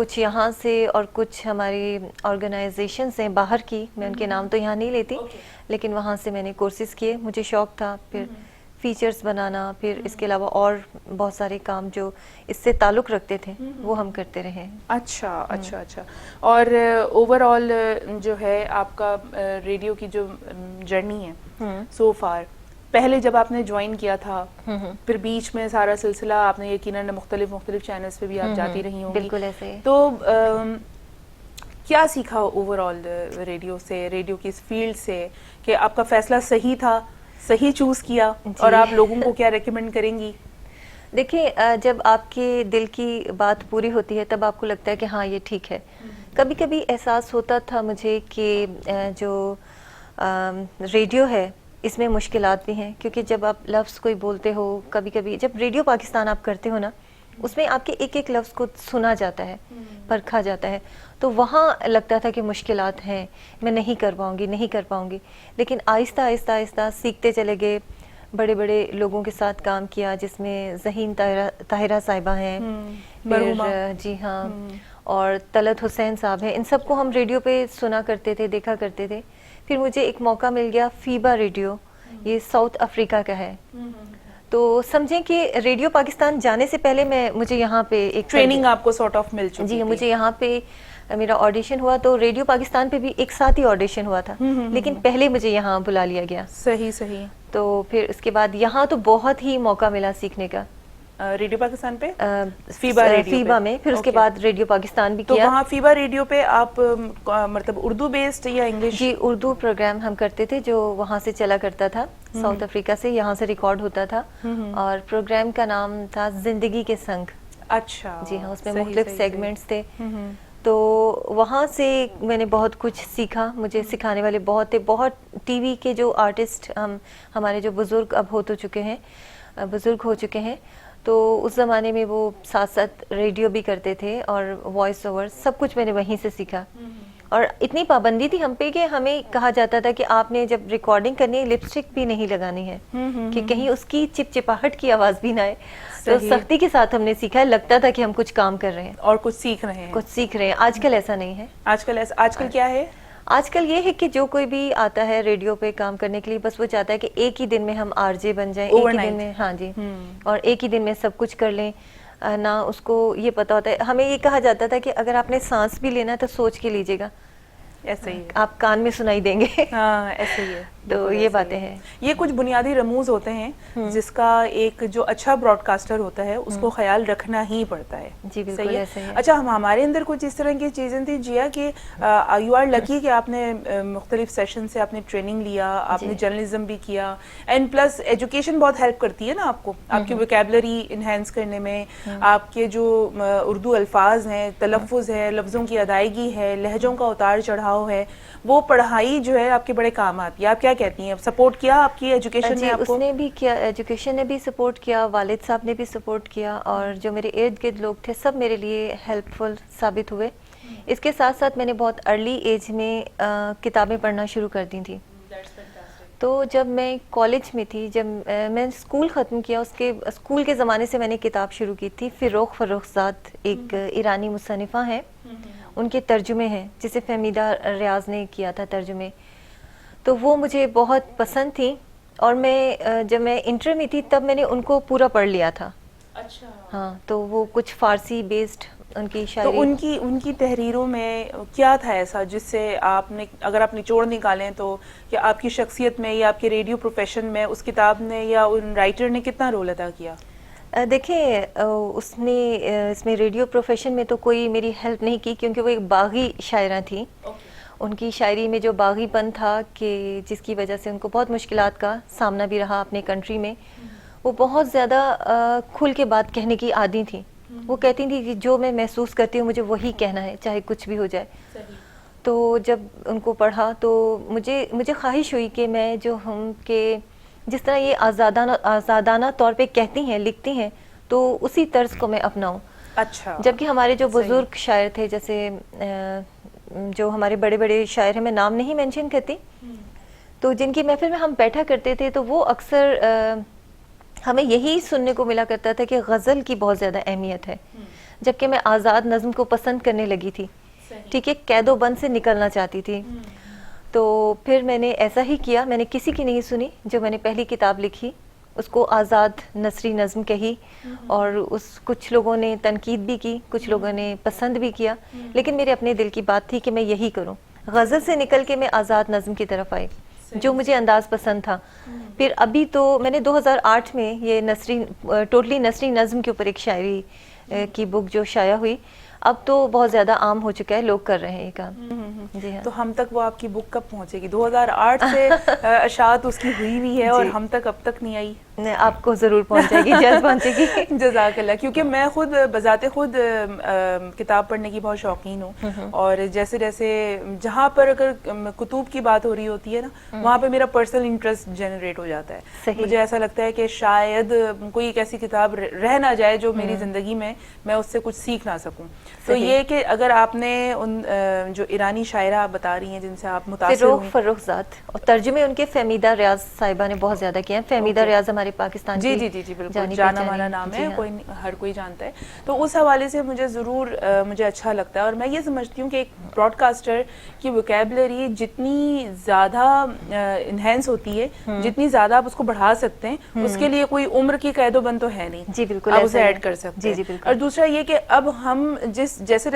کچھ یہاں سے اور کچھ ہماری آرگنائزیشنز ہیں باہر کی, میں ان کے نام تو یہاں نہیں لیتی, لیکن وہاں سے میں نے کورسز کیے, مجھے شوق تھا. پھر فیچرز بنانا, پھر اس کے علاوہ اور بہت سارے کام جو اس سے تعلق رکھتے تھے وہ ہم کرتے رہے. اچھا اچھا اچھا. اور اوور آل جو ہے آپ کا ریڈیو کی جو جرنی ہے سو فار, پہلے جب آپ نے جوائن کیا تھا, پھر بیچ میں سارا سلسلہ آپ نے یقیناً مختلف چینلز پہ بھی آپ جاتی رہی ہوں گی, بالکل ایسے ہی. تو کیا سیکھا اوور آل ریڈیو سے, ریڈیو کی اس فیلڈ سے, کہ آپ کا فیصلہ صحیح تھا, صحیح چوز کیا, اور آپ لوگوں کو کیا ریکمینڈ کریں گی؟ دیکھیے, جب آپ کے دل کی بات پوری ہوتی ہے تب آپ کو لگتا ہے کہ ہاں یہ ٹھیک ہے. کبھی کبھی احساس ہوتا تھا مجھے کہ جو ریڈیو ہے اس میں مشکلات بھی ہیں, کیونکہ جب آپ لفظ کوئی بولتے ہو, کبھی کبھی جب ریڈیو پاکستان آپ کرتے ہو نا, اس میں آپ کے ایک ایک لفظ کو سنا جاتا ہے, پرکھا جاتا ہے, تو وہاں لگتا تھا کہ مشکلات ہیں, میں نہیں کر پاؤں گی. لیکن آہستہ آہستہ آہستہ سیکھتے چلے گئے. بڑے بڑے لوگوں کے ساتھ کام کیا, جس میں ذہین طاہرہ صاحبہ ہیں, پھر جی ہاں, اور طلعت حسین صاحب ہیں. ان سب کو ہم ریڈیو پہ سنا کرتے تھے, دیکھا کرتے تھے. پھر مجھے ایک موقع مل گیا فیبا ریڈیو, یہ ساؤتھ افریقہ کا ہے. تو سمجھیں کہ ریڈیو پاکستان جانے سے پہلے مجھے یہاں پہ ایک ٹریننگ آپ کو سارٹ آف مل چکی جی, مجھے یہاں پہ میرا آڈیشن ہوا, تو ریڈیو پاکستان پہ بھی ایک ساتھ ہی آڈیشن ہوا تھا, لیکن پہلے مجھے یہاں بلا لیا گیا. صحیح. تو پھر اس کے بعد یہاں تو بہت ہی موقع ملا سیکھنے کا, ریڈیو پاکستان پہ, فیبا میں. پھر اس کے بعد ریڈیو پاکستان بھی تو کیا. وہاں فیبا ریڈیو پہ آپ مطلب اردو بیسڈ یا انگلش؟ جی, اردو پروگرام ہم کرتے تھے جو وہاں سے چلا کرتا تھا, ساؤتھ افریقہ سے, یہاں سے ریکارڈ ہوتا تھا, اور پروگرام کا نام تھا زندگی کے سنگ. اچھا. جی ہاں, اس میں مختلف سیگمنٹس تھے. تو وہاں سے میں نے بہت کچھ سیکھا, مجھے سکھانے والے بہت تھے. بہت ٹی وی کے جو آرٹسٹ ہمارے جو بزرگ اب ہو چکے ہیں, تو اس زمانے میں وہ ساتھ ساتھ ریڈیو بھی کرتے تھے اور وائس اوور, سب کچھ میں نے وہیں سے سیکھا. اور اتنی پابندی تھی ہم پہ کہ ہمیں کہا جاتا تھا کہ آپ نے جب ریکارڈنگ کرنی ہے لپسٹک بھی نہیں لگانی ہے, کہ کہیں اس کی چپچپاہٹ کی آواز بھی نہ آئے. تو سختی کے ساتھ ہم نے سیکھا, لگتا تھا کہ ہم کچھ کام کر رہے ہیں اور کچھ سیکھ رہے ہیں. آج کل ایسا نہیں ہے. آج کل کیا ہے؟ آج کل یہ ہے کہ جو کوئی بھی آتا ہے ریڈیو پہ کام کرنے کے لیے, بس وہ چاہتا ہے کہ ایک ہی دن میں ہم آر جے بن جائیں, ایک ہی دن میں, ہاں جی, اور ایک ہی دن میں سب کچھ کر لیں. نہ اس کو یہ پتا ہوتا ہے. ہمیں یہ کہا جاتا تھا کہ اگر آپ نے سانس بھی لینا ہے تو سوچ کے لیجیے گا, ایسے ہی آپ کان میں سنائی دیں گے. ہاں ایسے ہی ہے. تو یہ باتیں ہیں. یہ کچھ بنیادی رموز ہوتے ہیں جس کا ایک جو اچھا براڈ کاسٹر ہوتا ہے اس کو خیال رکھنا ہی پڑتا ہے. جی بالکل ایسے ہی. اچھا, ہمارے اندر کچھ اس طرح کی چیزیں تھیں جیا کہ یو آر لکی کہ آپ نے مختلف سیشن سے آپ نے ٹریننگ لیا, آپ نے جرنلزم بھی کیا, اینڈ پلس ایجوکیشن بہت ہیلپ کرتی ہے نا آپ کو, آپ کی ویکیبلری انہینس کرنے میں, آپ کے جو اردو الفاظ ہیں, تلفظ ہے, لفظوں کی ادائیگی ہے, لہجوں کا اتار چڑھاؤ ہے, وہ پڑھائی جو ہے آپ کے بڑے کام آتی ہے. آپ کیا کہتی ہیں, سپورٹ کیا آپ کی ایجوکیشن نے؟ آپ کو اس نے بھی کیا, ایجوکیشن نے بھی سپورٹ کیا, والد صاحب نے بھی سپورٹ کیا, اور جو میرے ارد گرد لوگ تھے سب میرے لیے ہیلپ فل ثابت ہوئے. اس کے ساتھ ساتھ میں نے بہت ارلی ایج میں کتابیں پڑھنا شروع کر دی تھیں. تو جب میں کالج میں تھی, جب میں اسکول ختم کیا, اس کے اسکول کے زمانے سے میں نے کتاب شروع کی تھی. فروخزاد ایک ایرانی مصنفہ ہیں, ان کے ترجمے ہیں, جسے فہمیدہ ریاض نے کیا تھا ترجمے. تو وہ مجھے بہت پسند تھیں, اور میں جب میں انٹر میں تھی تب میں نے ان کو پورا پڑھ لیا تھا. اچھا. ہاں, تو وہ کچھ فارسی بیسڈ ان کی شاعری. تو ان کی تحریروں میں کیا تھا ایسا جس سے آپ نے, اگر آپ نچوڑ نکالیں تو, کہ آپ کی شخصیت میں یا آپ کے ریڈیو پروفیشن میں اس کتاب نے یا ان رائٹر نے کتنا رول ادا کیا؟ دیکھیں, اس میں ریڈیو پروفیشن میں تو کوئی میری ہیلپ نہیں کی, کیونکہ وہ ایک باغی شاعرہ تھیں. ان کی شاعری میں جو باغی پن تھا, کہ جس کی وجہ سے ان کو بہت مشکلات کا سامنا بھی رہا اپنے کنٹری میں. وہ بہت زیادہ کھل کے بات کہنے کی عادی تھیں. وہ کہتی تھیں کہ جو میں محسوس کرتی ہوں مجھے وہی کہنا ہے, چاہے کچھ بھی ہو جائے. تو جب ان کو پڑھا تو مجھے خواہش ہوئی کہ میں جو ہم کہ جس طرح یہ آزادانہ طور پہ کہتی ہیں, لکھتی ہیں, تو اسی طرز کو میں اپناؤں. اچھا. جبکہ ہمارے جو بزرگ شاعر تھے, جیسے جو ہمارے بڑے بڑے شاعر ہیں, میں نام نہیں مینشن کرتی, تو جن کی محفل میں ہم بیٹھا کرتے تھے, تو وہ اکثر ہمیں یہی سننے کو ملا کرتا تھا کہ غزل کی بہت زیادہ اہمیت ہے. جبکہ میں آزاد نظم کو پسند کرنے لگی تھی. ٹھیک ہے, قید و بند سے نکلنا چاہتی تھی. تو پھر میں نے ایسا ہی کیا, میں نے کسی کی نہیں سنی. جو میں نے پہلی کتاب لکھی اس کو آزاد نثری نظم کہی, اور کچھ لوگوں نے تنقید بھی کی, کچھ لوگوں نے پسند بھی کیا, لیکن میرے اپنے دل کی بات تھی کہ میں یہی کروں. غزل سے نکل کے میں آزاد نظم کی طرف آئی, جو مجھے انداز پسند تھا. پھر ابھی تو میں نے 2008 میں یہ ٹوٹلی نثری نظم کے اوپر ایک شاعری کی بک جو شائع ہوئی, اب تو بہت زیادہ عام ہو چکا ہے, لوگ کر رہے ہیں یہ کام. جی ہاں. تو ہم تک وہ آپ کی بک کب پہنچے گی؟ 2008 سے اشاعت اس کی ہوئی ہے اور ہم تک اب تک نہیں آئی. آپ کو ضرور پہنچ جائے گی, جلد پہنچے گی. جزاک اللہ. کیونکہ میں خود بذات خود کتاب پڑھنے کی بہت شوقین ہوں, اور جیسے جیسے جہاں پر اگر کتب کی بات ہو رہی ہوتی ہے نا, وہاں پہ میرا پرسنل انٹرسٹ جنریٹ ہو جاتا ہے. مجھے ایسا لگتا ہے کہ شاید کوئی ایک ایسی کتاب رہ نہ جائے جو میری زندگی میں اس سے کچھ سیکھ نہ سکوں. تو یہ کہ اگر آپ نے ان جو ایرانی شاعرہ آپ بتا رہی ہیں جن سے آپ متاثر ہوئی, فروخ ذات, اور ترجمے ان کے فہمیدہ ریاض صاحبہ نے بہت زیادہ کیا ہیں. فہمیدہ ریاض ہمارے پاکستان جی بالکل جانا مانا نام ہے, ہر کوئی جانتا ہے. تو اس حوالے سے مجھے اچھا لگتا ہے, اور میں یہ سمجھتی ہوں کہ ایک براڈ کاسٹر کی ووکیبلری جتنی زیادہ انہینس ہوتی ہے, جتنی زیادہ آپ اس کو بڑھا سکتے ہیں, اس کے لیے کوئی عمر کی قید و بند تو ہے نہیں. جی بالکل, آپ اسے ایڈ کر سکتے ہیں. اور دوسرا یہ کہ اب ہم جیسے جیسے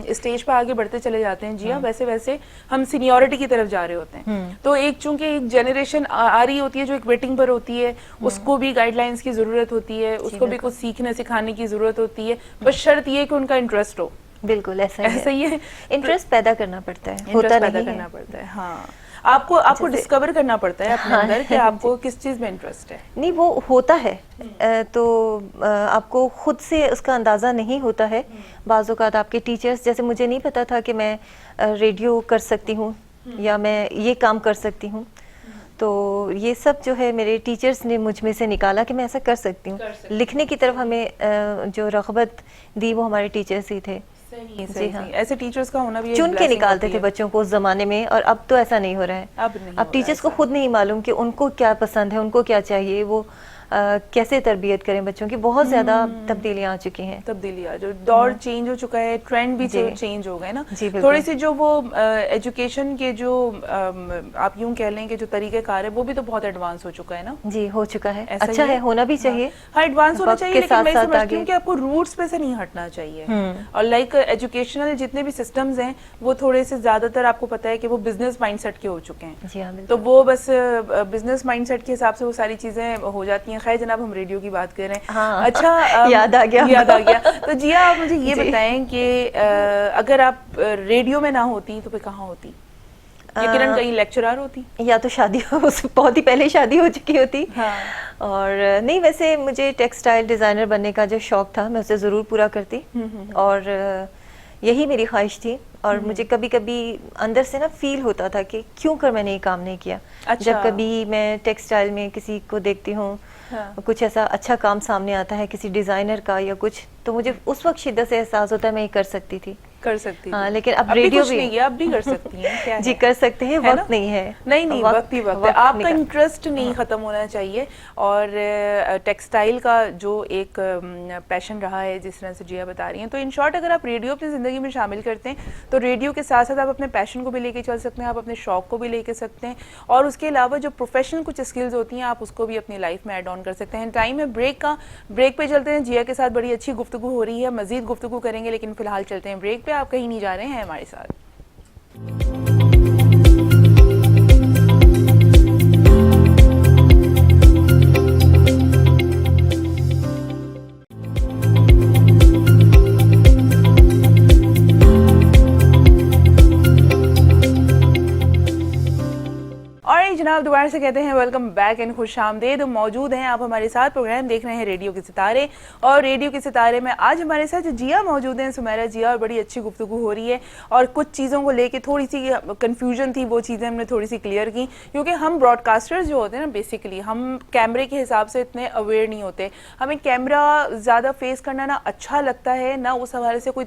اسٹیج پہ آگے بڑھتے چلے جاتے ہیں, جی ہاں, ویسے ویسے ہم سینیورٹی کی طرف جا رہے ہوتے ہیں. تو چونکہ ایک جنریشن آ رہی ہوتی ہے جو ایک ویٹنگ پر ہوتی ہے, اس کو بھی گائیڈ لائنس کی ضرورت ہوتی ہے, اس کو بھی کچھ سیکھنے سکھانے کی ضرورت ہوتی ہے, بس شرط یہ کہ ان کا انٹرسٹ ہو. بالکل ایسا ہی ہے, انٹرسٹ پیدا کرنا پڑتا ہے, ہوتا پیدا کرنا پڑتا ہے. ہاں, آپ کو ڈسکور کرنا پڑتا ہے اپنے اندر کہ آپ کو کس چیز میں انٹرسٹ ہے. نہیں, وہ ہوتا ہے تو آپ کو خود سے اس کا اندازہ نہیں ہوتا ہے. بعض اوقات آپ کے ٹیچرز, جیسے مجھے نہیں پتا تھا کہ میں ریڈیو کر سکتی ہوں یا میں یہ کام کر سکتی ہوں, تو یہ سب جو ہے میرے ٹیچرز نے مجھ میں سے نکالا کہ میں ایسا کر سکتی ہوں. لکھنے کی طرف ہمیں جو رغبت دی وہ ہمارے ٹیچرز ہی تھے. جی ہاں, ایسے ٹیچرز کا ہونا بھی چن کے نکالتے تھے بچوں کو اس زمانے میں, اور اب تو ایسا نہیں ہو رہا ہے. اب ٹیچرز کو خود نہیں معلوم کہ ان کو کیا پسند ہے, ان کو کیا چاہیے, وہ کیسے تربیت کریں بچوں کی. بہت زیادہ تبدیلیاں آ چکی ہیں. تبدیلیاں, جو دور چینج ہو چکا ہے, ٹرینڈ بھی چینج ہو گئے نا. تھوڑی سی جو وہ ایجوکیشن کے جو آپ یوں کہہ لیں کہ جو طریقہ کار ہے وہ بھی تو بہت ایڈوانس ہو چکا ہے نا. جی ہو چکا ہے, اچھا ہے, ہونا بھی چاہیے. ہاں, ایڈوانس ہونا چاہیے, لیکن میں سمجھتی ہوں کہ آپ کو روٹس پہ سے نہیں ہٹنا چاہیے. اور لائک ایجوکیشنل جتنے بھی سسٹمز ہیں وہ تھوڑے سے زیادہ تر آپ کو پتا ہے کہ وہ بزنس مائنڈ سیٹ کے ہو چکے ہیں. تو وہ بس بزنس مائنڈ سیٹ کے حساب سے وہ ساری چیزیں ہو جاتی ہیں. خیر جناب, ہم ریڈیو کی بات کر رہیں. اچھا, یاد آ گیا. تو جی آپ مجھے یہ بتائیں کہ اگر آپ ریڈیو میں نہ ہوتی تو پھر کہاں ہوتی؟ یقیناً کہیں لیکچرار ہوتی, یا تو شادی بہت ہی پہلے شادی ہو چکی ہوتی. اور نہیں, ویسے مجھے ٹیکسٹائل ڈیزائنر بننے کا جو شوق تھا میں اسے ضرور پورا کرتی, اور یہی میری خواہش تھی. اور مجھے کبھی کبھی اندر سے نا فیل ہوتا تھا کہ کیوں کر میں نے یہ کام نہیں کیا. جب کبھی میں ٹیکسٹائل میں کسی کو دیکھتی ہوں, کچھ ایسا اچھا کام سامنے آتا ہے کسی ڈیزائنر کا یا کچھ, تو مجھے اس وقت شدت سے احساس ہوتا ہے میں یہ کر سکتی تھی. ہاں, لیکن اب ریڈیو بھی اب بھی کر سکتی ہیں. جی کر سکتے ہیں, وقت نہیں ہے. نہیں, وقت ہی وقت ہے. آپ کا انٹرسٹ نہیں ختم ہونا چاہیے. اور ٹیکسٹائل کا جو ایک پیشن رہا ہے, جس طرح سے جیا بتا رہی ہیں, تو ان شارٹ اگر آپ ریڈیو اپنی زندگی میں شامل کرتے ہیں تو ریڈیو کے ساتھ ساتھ آپ اپنے پیشن کو بھی لے کے چل سکتے ہیں, آپ اپنے شوق کو بھی لے کے سکتے ہیں, اور اس کے علاوہ جو پروفیشنل کچھ اسکلز ہوتی ہیں آپ اس کو بھی اپنی لائف میں ایڈ آن کر سکتے ہیں. ٹائم ہے بریک کا, بریک پہ چلتے ہیں. جیا کے ساتھ بڑی اچھی گفتگو ہو رہی ہے, مزید گفتگو کریں گے, لیکن فی الحال چلتے ہیں بریک پہ. آپ کہیں نہیں جا رہے ہیں ہمارے ساتھ. جناب دوبارہ سے کہتے ہیں ویلکم بیک اینڈ خوش آمدید. موجود ہیں آپ ہمارے ساتھ, پروگرام دیکھ رہے ہیں ریڈیو کے ستارے, اور ریڈیو کے ستارے میں آج ہمارے ساتھ جیا موجود ہیں, سمیرہ جیا, اور بڑی اچھی گفتگو ہو رہی ہے. اور کچھ چیزوں کو لے کے تھوڑی سی کنفیوژن تھی, وہ چیزیں ہم نے تھوڑی سی کلیئر کی, کیونکہ ہم براڈ کاسٹرز جو ہوتے ہیں نا, بیسیکلی ہم کیمرے کے حساب سے اتنے اویئر نہیں ہوتے. ہمیں کیمرہ زیادہ فیس کرنا نہ اچھا لگتا ہے, نہ اس حوالے سے کوئی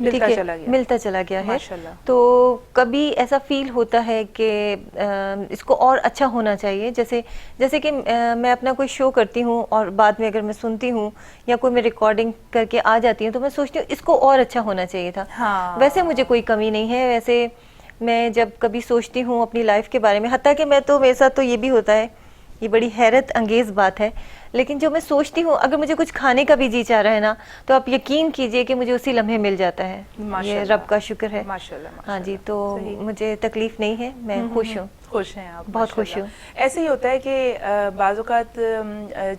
ٹھیک ہے ملتا چلا گیا ہے. تو کبھی ایسا فیل ہوتا ہے کہ اس کو اور اچھا ہونا چاہیے, جیسے کہ میں اپنا کوئی شو کرتی ہوں اور بعد میں اگر میں سنتی ہوں یا کوئی میں ریکارڈنگ کر کے آ جاتی ہوں تو میں سوچتی ہوں اس کو اور اچھا ہونا چاہیے تھا. ویسے مجھے کوئی کمی نہیں ہے, ویسے میں جب کبھی سوچتی ہوں اپنی لائف کے بارے میں, حتیٰ کہ میرے ساتھ تو یہ بھی ہوتا ہے, یہ بڑی حیرت انگیز بات ہے, لیکن جو میں سوچتی ہوں اگر مجھے کچھ کھانے کا بھی جی چاہ رہا ہے نا تو آپ یقین کیجئے کہ مجھے اسی لمحے مل جاتا ہے. یہ رب کا شکر ہے. ہاں جی, تو مجھے تکلیف نہیں ہے, میں خوش ہوں. خوش ہیں آپ؟ بہت خوش ہوں. ایسے ہی ہوتا ہے کہ بعض اوقات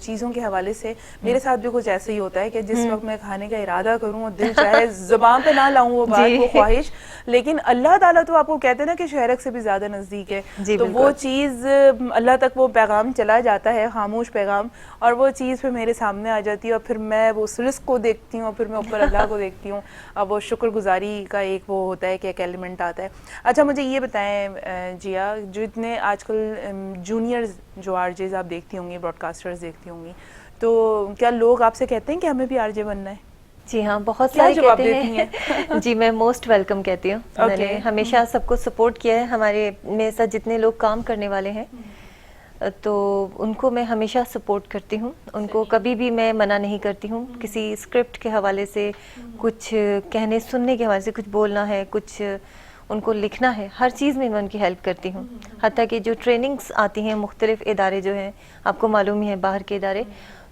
چیزوں کے حوالے سے میرے ساتھ بھی کچھ ایسے ہی ہوتا ہے کہ جس وقت میں کھانے کا ارادہ کروں اور دل چاہے زبان پہ نہ لاؤں وہ بات, وہ خواہش, لیکن اللہ تعالیٰ تو آپ کو کہتے ہیں نا کہ شہرک سے بھی زیادہ نزدیک ہے, تو وہ چیز اللہ تک وہ پیغام چلا جاتا ہے, خاموش پیغام, اور وہ چیز پھر میرے سامنے آ جاتی ہے اور پھر میں وہ اس رزق کو دیکھتی ہوں اور پھر میں اوپر اللہ کو دیکھتی ہوں. اب وہ شکر گزاری کا ایک وہ ہوتا ہے کہ ایک ایلیمنٹ آتا ہے. اچھا مجھے یہ بتائیں جیا, جو اتنے آج کل جونیئر جو آر جیز آپ دیکھتی ہوں گی, براڈ کاسٹرز دیکھتی ہوں گی, تو کیا لوگ آپ سے کہتے ہیں کہ ہمیں بھی آر جے بننا ہے؟ جی ہاں, بہت سارے کہتے ہیں. جی میں موسٹ ویلکم کہتی ہوں. میں نے ہمیشہ سب کو سپورٹ کیا ہے. ہمارے میرے ساتھ جتنے لوگ کام کرنے والے ہیں تو ان کو میں ہمیشہ سپورٹ کرتی ہوں, ان کو کبھی بھی میں منع نہیں کرتی ہوں. کسی اسکرپٹ کے حوالے سے, کچھ کہنے سننے کے حوالے سے, کچھ بولنا ہے, کچھ ان کو لکھنا ہے, ہر چیز میں ان کی ہیلپ کرتی ہوں. حتیٰ کہ جو ٹریننگز آتی ہیں مختلف ادارے جو ہیں, آپ کو معلوم ہی ہے باہر کے ادارے,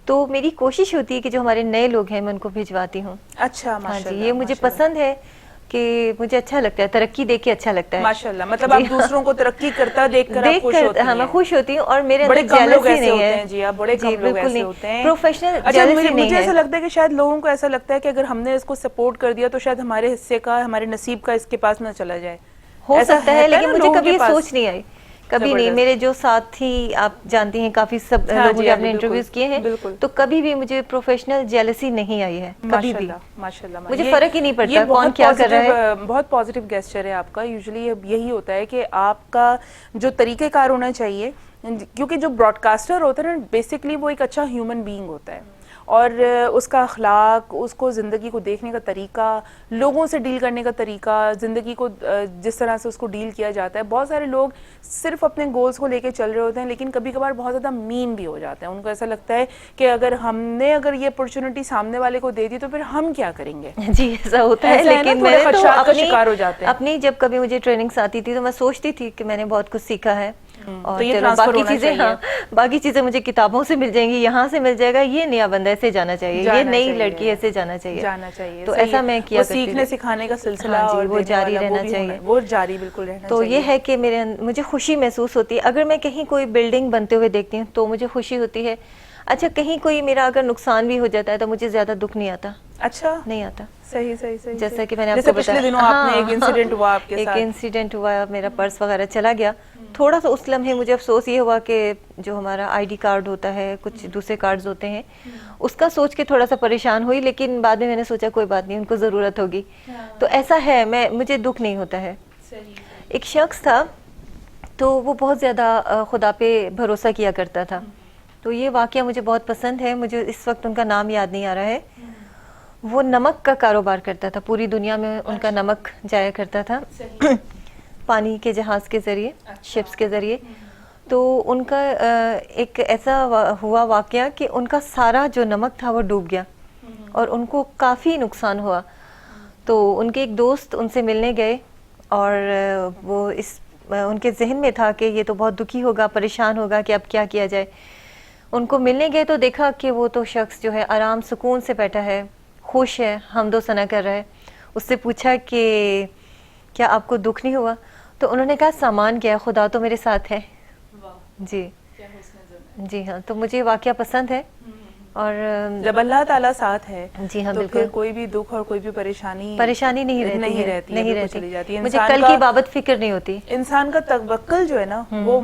تو میری کوشش ہوتی ہے کہ جو ہمارے نئے لوگ ہیں میں ان کو بھجواتی ہوں. اچھا, ہاں جی, یہ مجھے پسند ہے کہ مجھے اچھا لگتا ہے, ترقی دیکھ کے اچھا لگتا ہے. ماشاءاللہ, مطلب آپ دوسروں کو ترقی کرتا دیکھ کر آپ خوش ہوتی ہیں؟ ہاں, میں خوش ہوتی ہوں. اور میرے اندر جیلسی نہیں ہے. جی بڑے کم لوگ ایسے ہوتے ہیں. پروفیشنل جیلسی نہیں ہے. مجھے ایسا لگتا ہے کہ شاید لوگوں کو ایسا لگتا ہے کہ اگر ہم نے اس کو سپورٹ کر دیا تو شاید ہمارے حصے کا, ہمارے نصیب کا اس کے پاس نہ چلا جائے. ہو سکتا ہے, لیکن مجھے کبھی یہ سوچ نہیں آئی, کبھی نہیں. میرے جو ساتھی آپ جانتی ہیں, کافی سب لوگوں کے اپنے انٹرویوز کیے ہیں, تو کبھی بھی مجھے پروفیشنل جیلسی نہیں آئی ہے, کبھی بھی. ماشاءاللہ, مجھے فرق ہی نہیں پڑتا کون کیا کر رہا ہے. بہت پازیٹیو گیسچر ہے آپ کا. یوزلی یہی ہوتا ہے کہ آپ کا جو طریقہ کار ہونا چاہیے, کیونکہ جو براڈ کاسٹر ہوتا ہے نا بیسکلی وہ ایک اچھا ہیومن بینگ ہوتا ہے, اور اس کا اخلاق, اس کو زندگی کو دیکھنے کا طریقہ, لوگوں سے ڈیل کرنے کا طریقہ, زندگی کو جس طرح سے اس کو ڈیل کیا جاتا ہے. بہت سارے لوگ صرف اپنے گولز کو لے کے چل رہے ہوتے ہیں, لیکن کبھی کبھار بہت زیادہ مین بھی ہو جاتے ہیں. ان کو ایسا لگتا ہے کہ اگر ہم نے یہ اپرچونٹی سامنے والے کو دے دی تو پھر ہم کیا کریں گے. جی ایسا ہوتا ہے, لیکن میں تو اپنی جب کبھی مجھے ٹریننگز آتی تھی تو میں سوچتی تھی کہ میں نے بہت کچھ سیکھا ہے, اور چلو باقی چیزیں, ہاں باقی چیزیں مجھے کتابوں سے مل جائیں گی, یہاں سے مل جائے گا, یہ نیا بندہ ایسے جانا چاہیے, یہ نئی لڑکی ایسے جانا چاہیے. تو ایسا میں کیا کرتی تھی. سیکھنے سکھانے کا سلسلہ وہ جاری رہنا چاہیے, وہ جاری بالکل رہنا چاہیے. تو یہ ہے کہ مجھے خوشی محسوس ہوتی ہے اگر میں کہیں کوئی بلڈنگ بنتے ہوئے دیکھتی ہوں تو مجھے خوشی ہوتی ہے. اچھا, کہیں کوئی میرا اگر نقصان بھی ہو جاتا ہے تو مجھے زیادہ دکھ نہیں آتا. اچھا, نہیں آتا. صحیح. جیسا کہ میں نے آپ کو بتایا, دنوں آپ نے ایک انسیڈنٹ ہوا آپ کے ساتھ. ایک انسیڈنٹ ہوا, میرا پرس وغیرہ چلا گیا. تھوڑا سا اس لمحے مجھے افسوس یہ ہوا کہ جو ہمارا آئی ڈی کارڈ ہوتا ہے, کچھ دوسرے کارڈز ہوتے ہیں, اس کا سوچ کے تھوڑا سا پریشان ہوئی, لیکن بعد میں نے سوچا کوئی بات نہیں, ان کو ضرورت ہوگی. تو ایسا ہے, مجھے دکھ نہیں ہوتا ہے. ایک شخص تھا تو وہ بہت زیادہ خدا پہ بھروسہ کیا کرتا تھا, تو یہ واقعہ مجھے بہت پسند ہے. مجھے اس وقت ان کا نام یاد نہیں آ رہا ہے. وہ نمک کا کاروبار کرتا تھا, پوری دنیا میں ان کا نمک جایا کرتا تھا پانی کے جہاز کے ذریعے, شپس کے ذریعے. تو ان کا ایک ایسا ہوا واقعہ کہ ان کا سارا جو نمک تھا وہ ڈوب گیا اور ان کو کافی نقصان ہوا. تو ان کے ایک دوست ان سے ملنے گئے اور وہ ان کے ذہن میں تھا کہ یہ تو بہت دکھی ہوگا, پریشان ہوگا کہ اب کیا کیا جائے. ان کو ملنے گئے تو دیکھا کہ وہ تو شخص جو ہے آرام سکون سے بیٹھا ہے, خوش ہے, حمد و ثنا کر رہا ہے. اس سے پوچھا کہ کیا آپ کو دکھ نہیں ہوا؟ تو انہوں نے کہا سامان کیا ہے, خدا تو میرے ساتھ ہے. جی جی ہاں, تو مجھے واقعہ پسند ہے. اور جب اللہ تعالیٰ ساتھ ہے جی ہاں تو بالکل, پھر کوئی بھی دکھ اور کوئی بھی پریشانی نہیں رہتی. چلی جاتی ہے. مجھے کل کی بابت فکر نہیں ہوتی. انسان کا توکل جو ہے نا وہ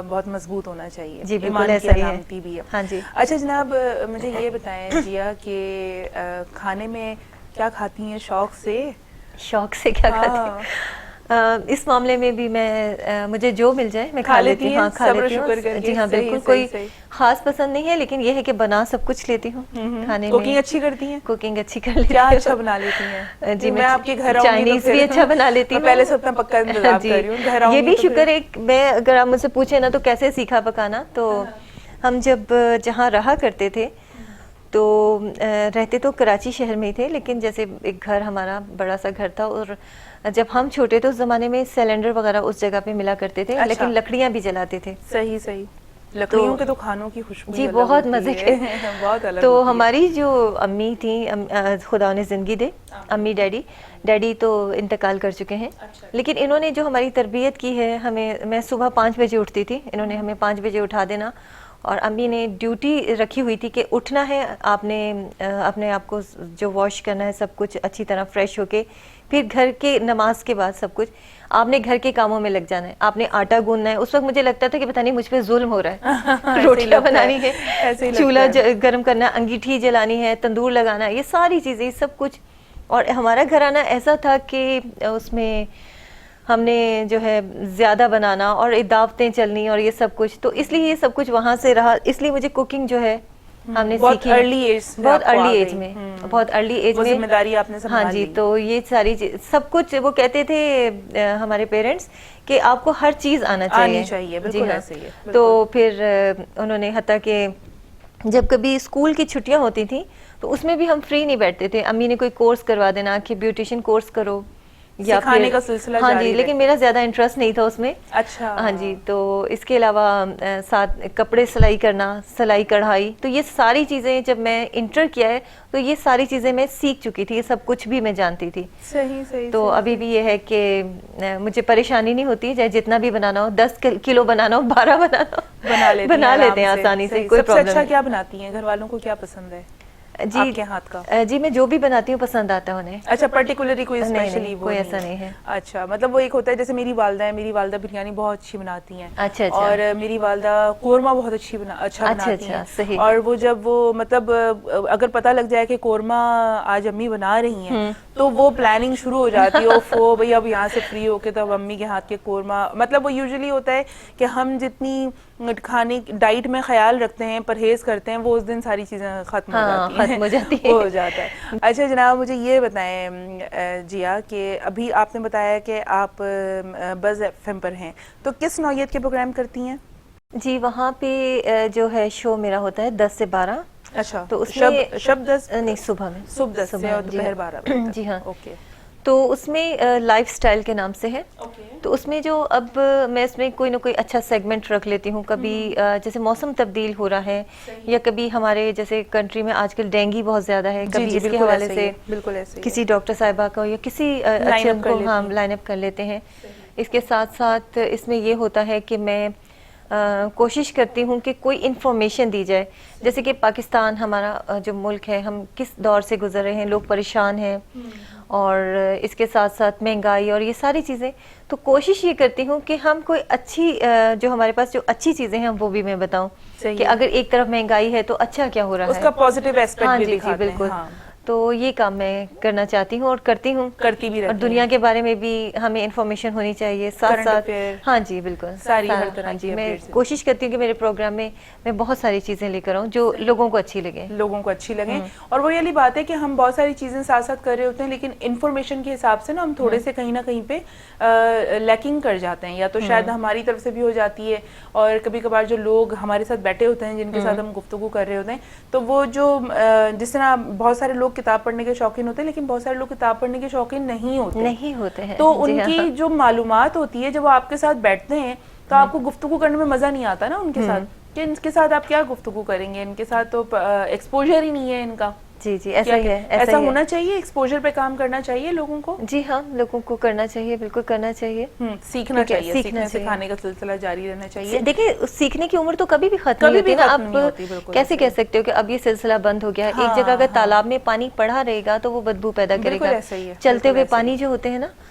بہت مضبوط ہونا چاہیے. جی بالکل ایسا ہی ہے. بھی ہے. ہاں جی. اچھا جناب, مجھے یہ بتائیں جیا کہ کھانے میں کیا کھاتی ہیں شوق سے؟ شوق سے کیا کھاتی ہیں؟ اس معاملے میں بھی میں مجھے جو مل جائے میں کھا لیتی ہوں. ہاں کھا لیتی ہوں. جی ہاں بالکل, کوئی خاص پسند نہیں ہے, لیکن یہ ہے کہ بنا سب کچھ لیتی ہوں کھانے میں. کوکنگ اچھی کرتی ہیں؟ کوکنگ اچھی کر لیتی ہوں. کیا اچھا بنا لیتی ہیں؟ جی میں آپ کے گھر آؤں گی چائنیز بھی اچھا بنا لیتی ہوں. پہلے سے اتنا پکا انتظار کر رہی ہوں, گھر آؤں گی. یہ بھی شکر ہے, میں اگر آپ مجھ سے پوچھیں نا تو کیسے سیکھا پکانا, تو ہم جب جہاں رہا کرتے تھے تو رہتے تو کراچی شہر میں ہی تھے, لیکن جیسے ایک گھر ہمارا بڑا سا گھر تھا, اور جب ہم چھوٹے تھے اس زمانے میں سلنڈر وغیرہ اس جگہ پہ ملا کرتے تھے, لیکن لکڑیاں بھی جلاتے تھے. صحیح صحیح. لکڑیوں کے تو کھانوں کی خوشبو جی بہت مزے کے, بہت الگ. تو ہماری جو امی تھیں, خدا انہیں زندگی دے, امی ڈیڈی تو انتقال کر چکے ہیں, لیکن انہوں نے جو ہماری تربیت کی ہے, میں صبح 5 بجے اٹھتی تھی, انہوں نے ہمیں 5 بجے اٹھا دینا, اور امی نے ڈیوٹی رکھی ہوئی تھی کہ اٹھنا ہے آپ نے, اپنے آپ کو جو واش کرنا ہے سب کچھ اچھی طرح فریش ہو کے, پھر گھر کے نماز کے بعد سب کچھ آپ نے گھر کے کاموں میں لگ جانا ہے, آپ نے آٹا گوندنا ہے. اس وقت مجھے لگتا تھا کہ پتہ نہیں مجھ پہ ظلم ہو رہا ہے, روٹیاں بنانی ہے, چولہا گرم کرنا ہے, انگیٹھی جلانی ہے, تندور لگانا ہے, یہ ساری چیزیں سب کچھ. اور ہمارا گھرانہ ایسا تھا کہ اس میں ہم نے جو ہے زیادہ بنانا اور دعوتیں چلنی اور یہ سب کچھ, تو اس لیے یہ سب کچھ وہاں سے رہا. اس لیے مجھے کوکنگ جو ہے ہم نے سیکھی بہت ارلی ایج میں, بہت ارلی ایج میں. ذمہ داری آپ نے سنبھال لی. ہاں جی, تو یہ ساری سب کچھ وہ کہتے تھے ہمارے پیرنٹس کہ آپ کو ہر چیز آنا چاہیے. جی ہاں, تو پھر انہوں نے حتیٰ کہ جب کبھی اسکول کی چھٹیاں ہوتی تھیں تو اس میں بھی ہم فری نہیں بیٹھتے تھے. امی نے کوئی کورس کروا دینا کہ بیوٹیشین کورس کرو, یا سکھانے کا سلسلہ ہاں جی, لیکن میرا زیادہ انٹرسٹ نہیں تھا اس میں. اچھا. ہاں جی, تو اس کے علاوہ ساتھ کپڑے سلائی کرنا, سلائی کڑھائی, تو یہ ساری چیزیں جب میں انٹر کیا ہے تو یہ ساری چیزیں میں سیکھ چکی تھی, یہ سب کچھ بھی میں جانتی تھی. صحیح. تو ابھی بھی یہ ہے کہ مجھے پریشانی نہیں ہوتی, چاہے جتنا بھی بنانا ہو, 10 کلو بنانا ہو, 12 بنا لیتے ہیں آسانی سے, کوئی پرابلم نہیں. اچھا کیا بناتی ہیں, گھر والوں کو کیا پسند ہے آپ کے ہاتھ کا؟ جی میں جو بھی بناتی ہوں پسند آتا ہے انہیں. اچھا, پرٹیکولرلی کوئی اسپیشلی کوئی ایسا نہیں ہے. اچھا, مطلب وہ ایک ہوتا ہے جیسے میری والدہ ہے, میری والدہ بریانی بہت اچھی بناتی ہیں. اچھا. اور میری والدہ قورمہ بہت اچھا بناتی ہیں. اور وہ جب وہ مطلب اگر پتہ لگ جائے کہ قورمہ آج امی بنا رہی ہیں تو وہ پلاننگ شروع ہو جاتی ہے, اوفو بھئی اب یہاں سے فری ہو کے تب امی کے ہاتھ کے قورمہ. مطلب وہ یوزلی ہوتا ہے کہ ہم جتنی کھانے ڈائٹ میں خیال رکھتے ہیں, پرہیز کرتے ہیں, وہ اس دن ساری چیزیں ختم ہو جاتی ہیں, ہو جاتا ہے. اچھا جناب, مجھے یہ بتائیں جیا کہ ابھی آپ نے بتایا کہ آپ بز ایف ایم پر ہیں, تو کس نوعیت کے پروگرام کرتی ہیں؟ جی وہاں پہ جو ہے شو میرا ہوتا ہے 10 سے 12. اچھا, تو اس شب 10 نہیں, صبح میں, صبح 10 سے اور دوپہر 12. جی ہاں. اوکے. تو اس میں لائف سٹائل کے نام سے ہے. تو اس میں جو اب میں اس میں کوئی نہ کوئی اچھا سیگمنٹ رکھ لیتی ہوں. کبھی جیسے موسم تبدیل ہو رہا ہے, یا کبھی ہمارے جیسے کنٹری میں آج کل ڈینگی بہت زیادہ ہے, کبھی اس کے حوالے سے کسی ڈاکٹر صاحبہ کا یا کسی اچھے کو ہم لائن اپ کر لیتے ہیں. اس کے ساتھ ساتھ اس میں یہ ہوتا ہے کہ میں کوشش کرتی ہوں کہ کوئی انفارمیشن دی جائے, جیسے کہ پاکستان ہمارا جو ملک ہے, ہم کس دور سے گزر رہے ہیں, لوگ پریشان ہیں, اور اس کے ساتھ ساتھ مہنگائی اور یہ ساری چیزیں. تو کوشش یہ کرتی ہوں کہ ہم کوئی اچھی جو ہمارے پاس جو اچھی چیزیں ہیں وہ بھی میں بتاؤں, کہ اگر ایک طرف مہنگائی ہے تو اچھا کیا ہو رہا ہے, اس کا پازیٹیو ایسپیکٹ بھی دکھاتے ہیں. بالکل. تو یہ کام میں کرنا چاہتی ہوں اور کرتی بھی, اور دنیا کے بارے میں بھی ہمیں انفارمیشن ہونی چاہیے ساتھ ساتھ. ہاں جی بالکل, ساری ہر طرح کی. میں کوشش کرتی ہوں کہ میرے پروگرام میں بہت ساری چیزیں لے کر آؤں جو لوگوں کو اچھی لگیں. اور وہ والی بات ہے کہ ہم بہت ساری چیزیں ساتھ ساتھ کر رہے ہوتے ہیں, لیکن انفارمیشن کے حساب سے نا ہم تھوڑے سے کہیں نہ کہیں پہ لیکنگ کر جاتے ہیں, یا تو شاید ہماری طرف سے بھی ہو جاتی ہے, اور کبھی کبھار جو لوگ ہمارے ساتھ بیٹھے ہوتے ہیں جن کے ساتھ ہم گفتگو کر رہے ہوتے ہیں, تو وہ جو جس طرح بہت سارے لوگ کتاب پڑھنے کے شوقین ہوتے ہیں, لیکن بہت سارے لوگ کتاب پڑھنے کے شوقین نہیں ہوتے ہیں. تو ان کی جو معلومات ہوتی ہے جب وہ آپ کے ساتھ بیٹھتے ہیں تو آپ کو گفتگو کرنے میں مزہ نہیں آتا نا ان کے ساتھ, کہ ان کے ساتھ آپ کیا گفتگو کریں گے, ان کے ساتھ تو ایکسپوجر ہی نہیں ہے ان کا. جی ایسا ہی ہے, ایسا ہونا چاہیے, ایکسپوجر پہ کام کرنا چاہیے لوگوں کو. جی ہاں, لوگوں کو کرنا چاہیے, بالکل کرنا چاہیے, سیکھنا چاہیے, سیکھنے سکھانے کا سلسلہ جاری رہنا چاہیے. دیکھیں سیکھنے کی عمر تو کبھی بھی ختم نہیں ہوتی نا. آپ کیسے کہہ سکتے ہو کہ اب یہ سلسلہ بند ہو گیا ہے؟ ایک جگہ اگر تالاب میں پانی پڑا رہے گا تو وہ بدبو پیدا کرے گا. چلتے ہوئے پانی جو ہوتے ہیں نا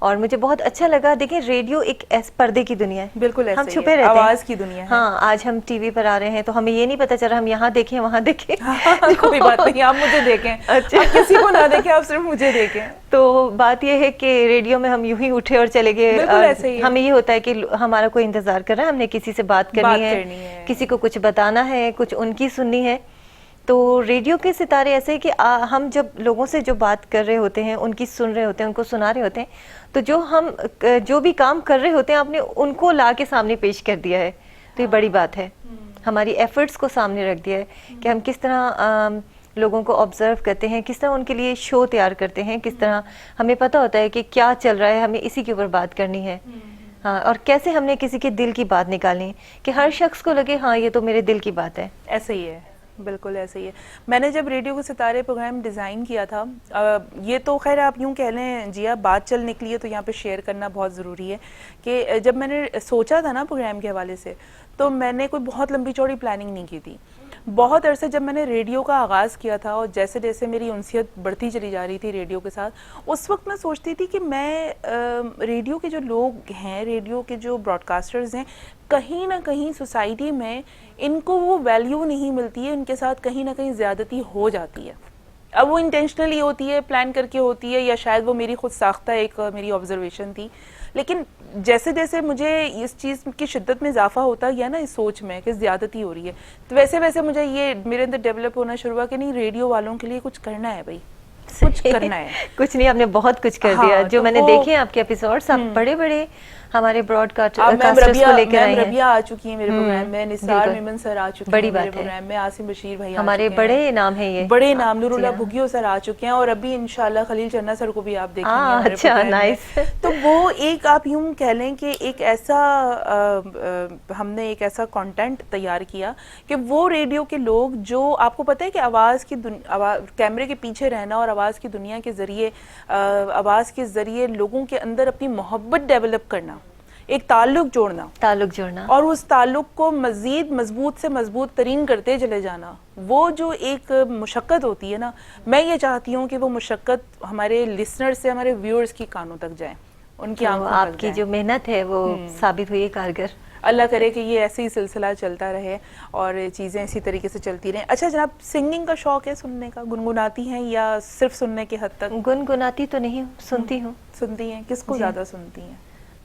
اور مجھے بہت اچھا لگا. دیکھیں ریڈیو ایک ایسے پردے کی دنیا ہے, بالکل ہم ایسے چھپے رہتے ہیں, آواز کی دنیا ہے. ہاں آج ہم ٹی وی پر آ رہے ہیں تو ہمیں یہ نہیں پتا چل رہا ہم یہاں دیکھیں وہاں دیکھیں. کوئی بات نہیں, آپ مجھے دیکھیں, آپ کسی کو نہ دیکھیں, آپ صرف مجھے دیکھیں. تو بات یہ ہے کہ ریڈیو میں ہم یوں ہی اٹھے اور چلے گئے, بالکل ایسے ہی ہے. ہمیں یہ ہوتا ہے کہ ہمارا کوئی انتظار کر رہا ہے, ہم نے کسی سے بات کرنی ہے, کسی کو کچھ بتانا ہے, کچھ ان کی سننی ہے. تو ریڈیو کے ستارے ایسے کہ ہم جب لوگوں سے جو بات کر رہے ہوتے ہیں, ان کی سن رہے ہوتے ہیں, ان کو سنا رہے ہوتے ہیں, تو جو بھی کام کر رہے ہوتے ہیں آپ نے ان کو لا کے سامنے پیش کر دیا ہے. تو یہ بڑی بات ہے, ہماری ایفرٹس کو سامنے رکھ دیا ہے کہ ہم کس طرح لوگوں کو آبزرو کرتے ہیں, کس طرح ان کے لیے شو تیار کرتے ہیں, کس طرح ہمیں پتہ ہوتا ہے کہ کیا چل رہا ہے, ہمیں اسی کے اوپر بات کرنی ہے. ہاں, اور کیسے ہم نے کسی کے دل کی بات نکالنی ہے کہ ہر شخص کو لگے ہاں یہ تو میرے دل کی بات ہے. ایسے ہی ہے, بالکل ایسے ہی ہے. میں نے جب ریڈیو کے ستارے پروگرام ڈیزائن کیا تھا, یہ تو خیر آپ یوں کہہ لیں جیا, بات چل نکلی ہے تو یہاں پہ شیئر کرنا بہت ضروری ہے کہ جب میں نے سوچا تھا نا پروگرام کے حوالے سے, تو میں نے کوئی بہت لمبی چوڑی پلاننگ نہیں کی تھی. بہت عرصے جب میں نے ریڈیو کا آغاز کیا تھا اور جیسے جیسے میری انسیت بڑھتی چلی جا رہی تھی ریڈیو کے ساتھ, اس وقت میں سوچتی تھی کہ میں ریڈیو کے جو لوگ ہیں, ریڈیو کے جو براڈ کاسٹرز ہیں, کہیں نہ کہیں سوسائٹی میں ان کو وہ ویلیو نہیں ملتی ہے, ان کے ساتھ کہیں نہ کہیں زیادتی ہو جاتی ہے. اب وہ انٹینشنلی ہوتی ہے, پلان کر کے ہوتی ہے, یا شاید وہ میری خود ساختہ ایک میری آبزرویشن تھی. لیکن جیسے جیسے مجھے اس چیز کی شدت میں اضافہ ہوتا گیا نا اس سوچ میں کہ زیادتی ہو رہی ہے, تو ویسے ویسے مجھے یہ میرے اندر ڈیولپ ہونا شروع ہوا کہ نہیں, ریڈیو والوں کے لیے کچھ کرنا ہے بھائی, کچھ کرنا ہے. کچھ نہیں, آپ نے بہت کچھ کر دیا. جو میں نے دیکھے آپ کے ایپیسوڈس, آپ بڑے بڑے ہمارے براڈ کاسٹرز کو لے کر آئے ہیں. ربیہ آ چکی ہیں میرے پروگرام میں, نثار میمن سر آ چکے ہیں میرے پروگرام میں, عاصم بشیر بھائی ہمارے بڑے نام ہیں, یہ بڑے نام, نور اللہ بھگیو سر آ چکے ہیں, اور ابھی انشاءاللہ خلیل چنہ سر کو بھی آپ دیکھیں گے. اچھا, نائس. تو وہ ایک آپ یوں کہہ لیں کہ ایک ایسا ہم نے ایک ایسا کنٹینٹ تیار کیا کہ وہ ریڈیو کے لوگ جو آپ کو پتہ ہے کہ آواز کی کیمرے کے پیچھے رہنا اور آواز کی دنیا کے ذریعے, آواز کے ذریعے لوگوں کے اندر اپنی محبت ڈیولپ کرنا, ایک تعلق جوڑنا, اور اس تعلق کو مزید مضبوط سے مضبوط ترین کرتے چلے جانا, وہ جو ایک مشقت ہوتی ہے نا, میں یہ چاہتی ہوں کہ وہ مشقت ہمارے لسنر سے ہمارے ویورز کی کانوں تک جائیں, ان کی آنکھوں تک جائیں. آپ کی جو محنت ہے وہ ثابت ہوئی کارگر. اللہ کرے کہ یہ ایسے ہی سلسلہ چلتا رہے اور چیزیں اسی طریقے سے چلتی رہیں. اچھا جناب, سنگنگ کا شوق ہے سننے کا, گنگناتی ہیں یا صرف سننے کے حد تک؟ گنگناتی تو نہیں ہوں, سنتی ہوں. سنتی ہیں, کس کو زیادہ سنتی ہیں؟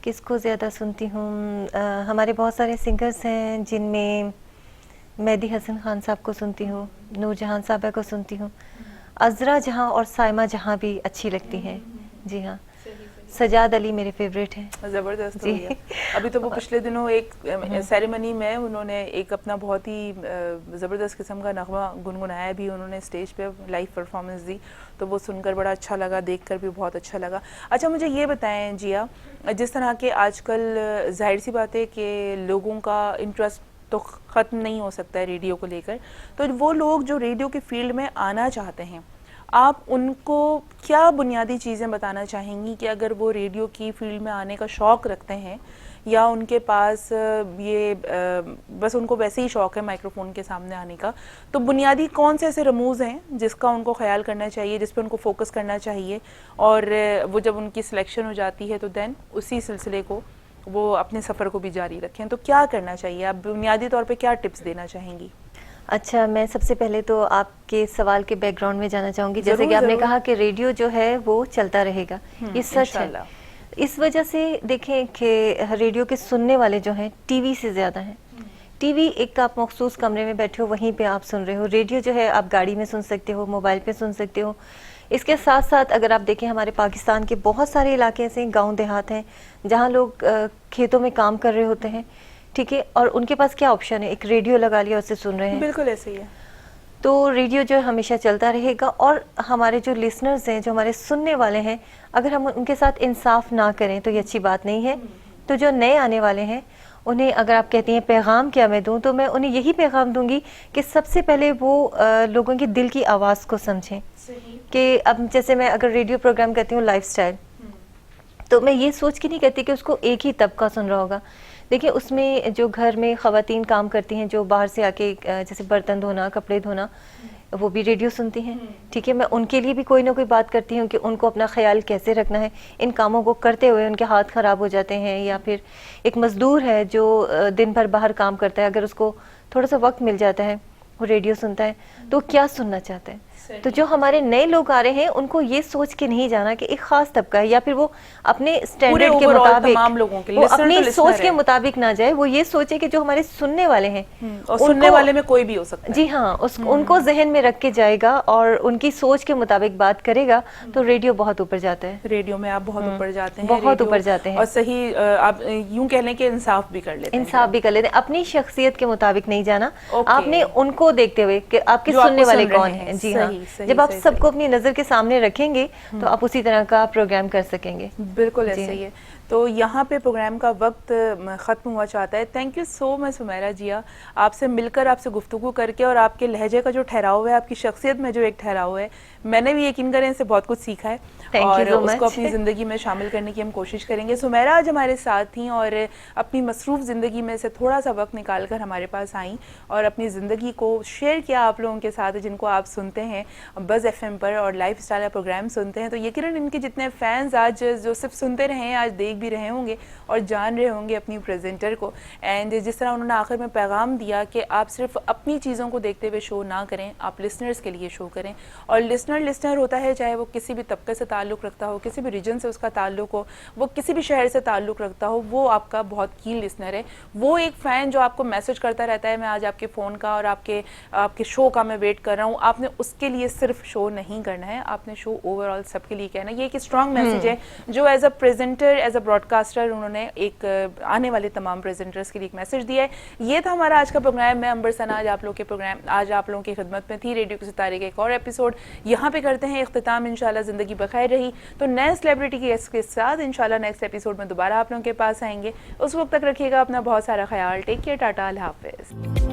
کس کو زیادہ سنتی ہوں, ہمارے بہت سارے سنگرز ہیں جن میں مہدی حسن خان صاحب کو سنتی ہوں, نور جہاں صاحبہ کو سنتی ہوں, عذرا جہاں اور سائمہ جہاں بھی اچھی لگتی ہیں. جی ہاں, سجاد علی میرے فیوریٹ ہیں. زبردست ہو گیا. ابھی تو وہ پچھلے دنوں ایک سیریمنی میں انہوں نے ایک اپنا بہت ہی زبردست قسم کا نغمہ گنگنایا بھی, انہوں نے اسٹیج پہ لائیو پرفارمنس دی, تو وہ سن کر بڑا اچھا لگا, دیکھ کر بھی بہت اچھا لگا. اچھا مجھے یہ بتائیں جیا, جس طرح کہ آج کل ظاہر سی بات ہے کہ لوگوں کا انٹرسٹ تو ختم نہیں ہو سکتا ہے ریڈیو کو لے کر, تو وہ لوگ جو ریڈیو کی فیلڈ میں آنا چاہتے ہیں, آپ ان کو کیا بنیادی چیزیں بتانا چاہیں گی کہ اگر وہ ریڈیو کی فیلڈ میں آنے کا شوق رکھتے ہیں, یا ان کے پاس یہ بس ان کو ویسے ہی شوق ہے مائکروفون کے سامنے آنے کا, تو بنیادی کون سے ایسے رموز ہیں جس کا ان کو خیال کرنا چاہیے, جس پہ ان کو فوکس کرنا چاہیے, اور وہ جب ان کی سلیکشن ہو جاتی ہے تو دین اسی سلسلے کو وہ اپنے سفر کو بھی جاری رکھیں, تو کیا کرنا چاہیے, آپ بنیادی طور پہ کیا ٹپس دینا چاہیں گی؟ اچھا, میں سب سے پہلے تو آپ کے سوال کے بیک گراؤنڈ میں جانا چاہوں گی. جیسے کہ آپ نے کہا کہ ریڈیو جو ہے وہ چلتا رہے گا, یہ سچ ہے. اس وجہ سے دیکھیں کہ ریڈیو کے سننے والے جو ہیں ٹی وی سے زیادہ ہیں. ٹی وی ایک آپ مخصوص کمرے میں بیٹھے ہو, وہیں پہ آپ سن رہے ہو. ریڈیو جو ہے آپ گاڑی میں سن سکتے ہو, موبائل پہ سن سکتے ہو. اس کے ساتھ ساتھ اگر آپ دیکھیں ہمارے پاکستان کے بہت سارے علاقے ایسے ہیں, گاؤں دیہات ہیں جہاں لوگ کھیتوں میں کام کر رہے ہوتے ہیں, ٹھیک ہے, اور ان کے پاس کیا آپشن ہے, ایک ریڈیو لگا لیا, اسے سن رہے ہیں. بالکل ایسے ہی ہے. تو ریڈیو جو ہمیشہ چلتا رہے گا. اور ہمارے جو لسنرز ہیں, جو ہمارے سننے والے ہیں, اگر ہم ان کے ساتھ انصاف نہ کریں تو یہ اچھی بات نہیں ہے. تو جو نئے آنے والے ہیں انہیں اگر آپ کہتی ہیں پیغام کیا میں دوں, تو میں انہیں یہی پیغام دوں گی کہ سب سے پہلے وہ لوگوں کی دل کی آواز کو سمجھیں. کہ اب جیسے میں اگر ریڈیو پروگرام کرتی ہوں لائف سٹائل, تو میں یہ سوچ کے نہیں کہتی کہ اس کو ایک ہی طبقہ سن رہا ہوگا. دیکھیں اس میں جو گھر میں خواتین کام کرتی ہیں, جو باہر سے آ کے جیسے برتن دھونا, کپڑے دھونا, وہ بھی ریڈیو سنتی ہیں, ٹھیک ہے, میں ان کے لیے بھی کوئی نہ کوئی بات کرتی ہوں کہ ان کو اپنا خیال کیسے رکھنا ہے. ان کاموں کو کرتے ہوئے ان کے ہاتھ خراب ہو جاتے ہیں, یا پھر ایک مزدور ہے جو دن بھر باہر کام کرتا ہے, اگر اس کو تھوڑا سا وقت مل جاتا ہے, وہ ریڈیو سنتا ہے, تو کیا سننا چاہتا ہے. تو جو ہمارے نئے لوگ آ رہے ہیں ان کو یہ سوچ کے نہیں جانا کہ ایک خاص طبقہ ہے, یا پھر وہ اپنے اسٹینڈرڈ کے مطابق, وہ اپنی سوچ کے مطابق نہ جائے, وہ یہ سوچے کہ جو ہمارے سننے والے ہیں, اور سننے والے میں کوئی بھی ہو سکتا ہے. جی ہاں, ان کو ذہن میں رکھ کے جائے گا اور ان کی سوچ کے مطابق بات کرے گا, تو ریڈیو بہت اوپر جاتا ہے. ریڈیو میں آپ بہت اوپر جاتے ہیں, بہت اوپر جاتے ہیں, اور صحیح آپ یوں کہہ لیں کہ انصاف بھی کر لیتے ہیں. انصاف بھی کر لیتے ہیں, اپنی شخصیت کے مطابق نہیں جانا. آپ نے ان کو دیکھتے ہوئے کہ آپ کے سننے والے کون ہیں. جی ہاں, جب آپ سب کو اپنی نظر کے سامنے رکھیں گے تو آپ اسی طرح کا پروگرام کر سکیں گے. بالکل ایسے ہی ہے. تو یہاں پہ پروگرام کا وقت ختم ہوا چاہتا ہے. تھینک یو سو مچ سمیرہ جیا, آپ سے مل کر, آپ سے گفتگو کر کے, اور آپ کے لہجے کا جو ٹھہراؤ ہے, آپ کی شخصیت میں جو ایک ٹھہراؤ ہے, میں نے بھی یقین کریں سے بہت کچھ سیکھا ہے, اور اس کو اپنی زندگی میں شامل کرنے کی ہم کوشش کریں گے. سمیرہ آج ہمارے ساتھ تھیں اور اپنی مصروف زندگی میں سے تھوڑا سا وقت نکال کر ہمارے پاس آئیں اور اپنی زندگی کو شیئر کیا آپ لوگوں کے ساتھ, جن کو آپ سنتے ہیں بز ایف ایم پر اور لائف اسٹائل کا پروگرام سنتے ہیں. تو یقیناً ان کے جتنے فینز آج جو صرف سنتے رہے ہیں, آج دیکھ بھی رہے ہوں گے اور جان رہے ہوں گے اپنی پریزنٹر کو. اینڈ جس طرح انہوں نے آخر میں پیغام دیا کہ آپ صرف اپنی چیزوں کو دیکھتے ہوئے شو نہ کریں, آپ لسنرز کے لیے شو کریں. اور لسنر ہوتا ہے, چاہے وہ کسی بھی طبقے سے تعلق رکھتا ہو, کسی بھی ریجن سے اس کا تعلق ہو, وہ کسی بھی شہر سے تعلق رکھتا ہو, وہ آپ کا بہت کین لسنر ہے. وہ ایک فین جو آپ کو میسج کرتا رہتا ہے, میں آج آپ کے فون کا اور آپ کے شو کا میں ویٹ کر رہا ہوں. آپ نے اس کے لیے صرف شو نہیں کرنا ہے, آپ نے شو اوور آل سب کے لیے کہنا ہے. یہ ایک اسٹرانگ میسج ہے جو as a presenter, as a broadcaster انہوں نے ایک آنے والے تمام پریزنٹرز کے لیے ایک میسج دیا ہے. یہ تھا ہمارا آج کا پروگرام. میں امبر ثنا آج آپ لوگوں کی خدمت میں تھی. ریڈیو کے ستارے کا ایک اور ایپیسوڈ یہاں پہ کرتے ہیں اختتام. انشاءاللہ زندگی بخیر رہی تو نئے سیلیبریٹی کے ساتھ انشاءاللہ نیکسٹ ایپیسوڈ میں دوبارہ آپ لوگوں کے پاس آئیں گے. اس وقت تک رکھیے گا اپنا بہت سارا خیال. ٹیک کیئر, ٹاٹا, اللہ حافظ.